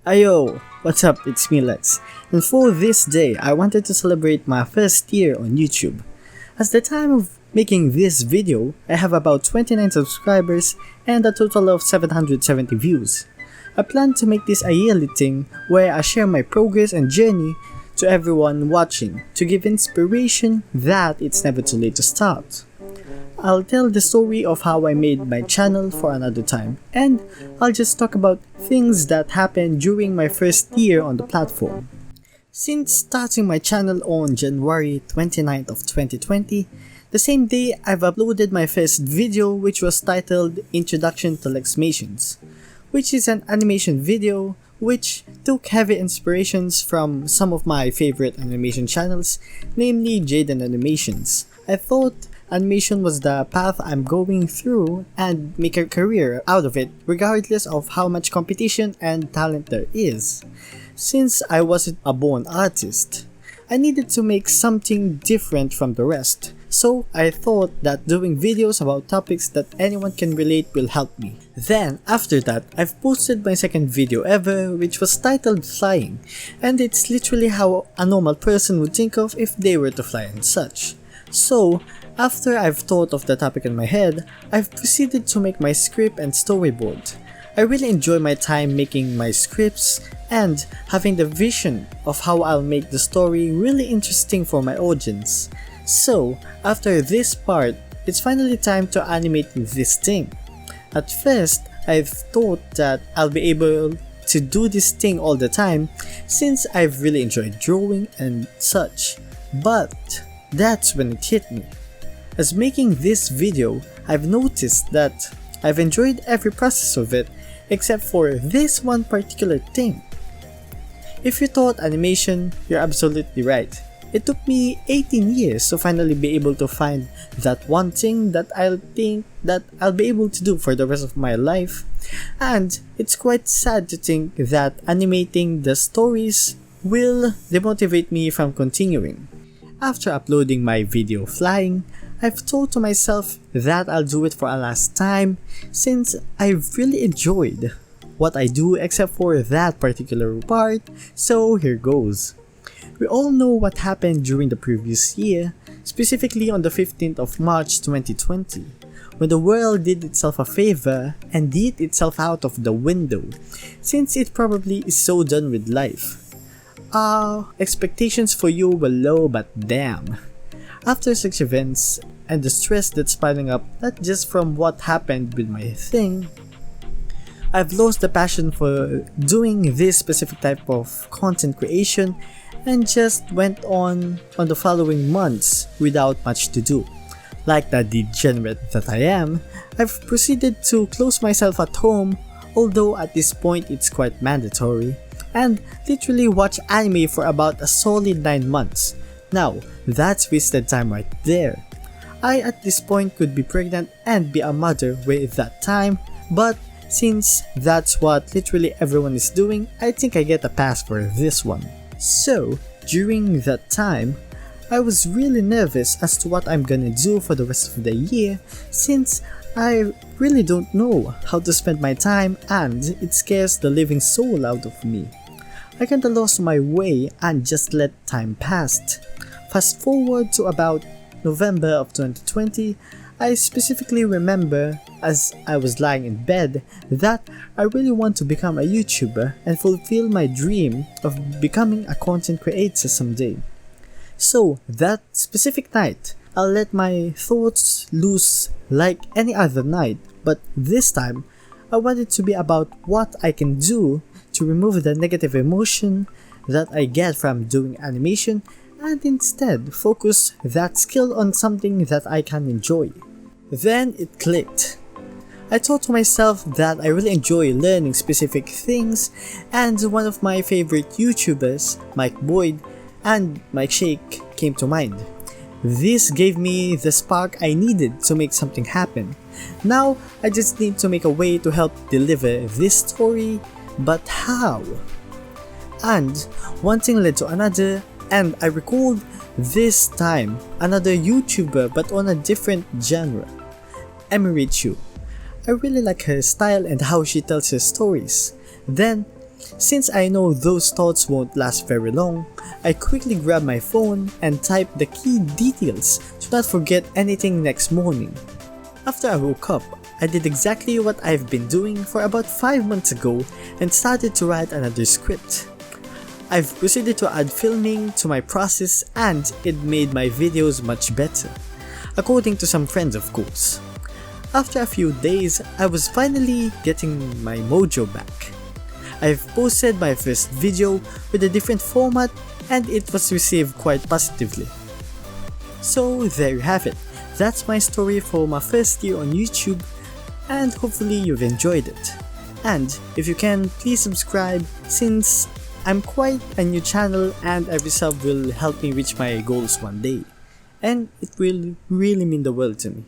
Ayo, what's up? It's me Lex, and for this day, I wanted to celebrate my first year on YouTube. At the time of making this video, I have about 29 subscribers and a total of 770 views. I plan to make this a yearly thing where I share my progress and journey to everyone watching to give inspiration that it's never too late to start. I'll tell the story of how I made my channel for another time, and I'll just talk about things that happened during my first year on the platform. Since starting my channel on January 29th of 2020, the same day I've uploaded my first video, which was titled Introduction to Lexmations, which is an animation video which took heavy inspirations from some of my favorite animation channels, namely Jaden Animations. I thought animation was the path I'm going through and make a career out of it regardless of how much competition and talent there is. Since I wasn't a born artist, I needed to make something different from the rest. So I thought that doing videos about topics that anyone can relate will help me. Then after that, I've posted my second video ever, which was titled Flying, and it's literally how a normal person would think of if they were to fly and such. So, after I've thought of the topic in my head, I've proceeded to make my script and storyboard. I really enjoy my time making my scripts and having the vision of how I'll make the story really interesting for my audience. So, after this part, it's finally time to animate this thing. At first, I've thought that I'll be able to do this thing all the time since I've really enjoyed drawing and such. But that's when it hit me. As making this video, I've noticed that I've enjoyed every process of it except for this one particular thing. If you thought animation, you're absolutely right. It took me 18 years to finally be able to find that one thing that I'll think that I'll be able to do for the rest of my life. And it's quite sad to think that animating the stories will demotivate me from continuing. After uploading my video Flying, I've thought to myself that I'll do it for a last time since I've really enjoyed what I do except for that particular part, so here goes. We all know what happened during the previous year, specifically on the 15th of March 2020, when the world did itself a favor and did itself out of the window, since it probably is so done with life. Expectations for you were low, but damn. After such events and the stress that's piling up not just from what happened with my thing, I've lost the passion for doing this specific type of content creation and just went on the following months without much to do. Like the degenerate that I am, I've proceeded to close myself at home, although at this point it's quite mandatory, and literally watch anime for about a solid 9 months. Now, that's wasted time right there. I at this point could be pregnant and be a mother with that time, but since that's what literally everyone is doing, I think I get a pass for this one. So, during that time, I was really nervous as to what I'm gonna do for the rest of the year since I really don't know how to spend my time and it scares the living soul out of me. I kinda lost my way and just let time pass. Fast forward to about November of 2020, I specifically remember as I was lying in bed that I really want to become a YouTuber and fulfill my dream of becoming a content creator someday. So that specific night, I'll let my thoughts loose like any other night, but this time, I want it to be about what I can do to remove the negative emotion that I get from doing animation and instead focus that skill on something that I can enjoy. Then it clicked. I thought to myself that I really enjoy learning specific things and one of my favorite YouTubers, Mike Boyd and Mike Shake, came to mind. This gave me the spark I needed to make something happen. Now I just need to make a way to help deliver this story, but how? And one thing led to another, and I recalled this time another YouTuber but on a different genre, Emery Chu. I really like her style and how she tells her stories. Then Since I know those thoughts won't last very long, I quickly grabbed my phone and typed the key details to not forget anything next morning. After I woke up, I did exactly what I've been doing for about 5 months ago and started to write another script. I've proceeded to add filming to my process and it made my videos much better, according to some friends of course. After a few days, I was finally getting my mojo back. I've posted my first video with a different format and it was received quite positively. So there you have it. That's my story for my first year on YouTube and hopefully you've enjoyed it. And if you can, please subscribe since I'm quite a new channel and every sub will help me reach my goals one day. And it will really mean the world to me.